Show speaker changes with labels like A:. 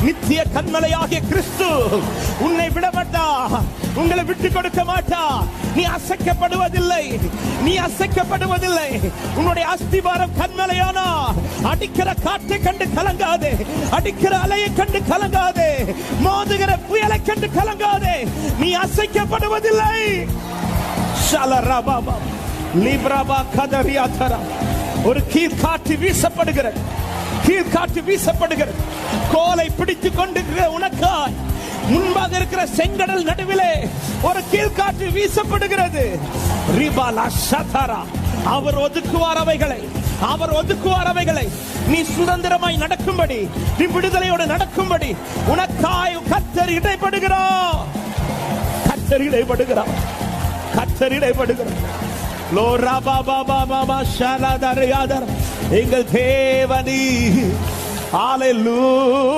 A: நித்திய கன்மலையாகிய கிறிஸ்து உன்னை விடமாட்டா, உங்களை விட்டு கொடுக்க மாட்டா. நீ அசைக்கப்படுவதில்லை, நீ அசைக்கப்படுவதில்லை. உன்னுடைய அஸ்திபாரம் கன்மலையானா அடிக்கிற காற்றை கண்டு கலங்காதே, அடிக்கிற அலையை கண்டு கலங்காதே, மோதுகிற புயலை கண்டு கலங்காதே. நீ அசைக்கப்படுவதில்லை. ஷலரபாபா லிப்ரபா கதரியாதரா. ஒரு கீழ்காற்று வீசப்படுகிறது, கீழ்காற்று வீசப்படுகிறது. கோலை பிடித்துக் கொண்டிருக்கிற உனக்காய் முன்பாக இருக்கிற செங்கடல் நடுவிலே ஒரு கீழ்காற்று வீசப்படுகிறது. ரிபாலா ஷதரா. அவர் ஒதுக்குவார் அவைகளை, அவர் ஒதுக்குவார் அவைகளை. நீ சுதந்திரமாய் நடக்கும்படி, நீ விடுதலையோடு நடக்கும்படி உனக்காய் கர்த்தர் இடைப்படுகிறார், கர்த்தர் இடைப்படுகிறார், கர்த்தர் இடைப்படுகிறார். லோரா பாபா பாபா ஷலதரியாதர். எங்கள் தேவனே. ஹல்லேலூயா.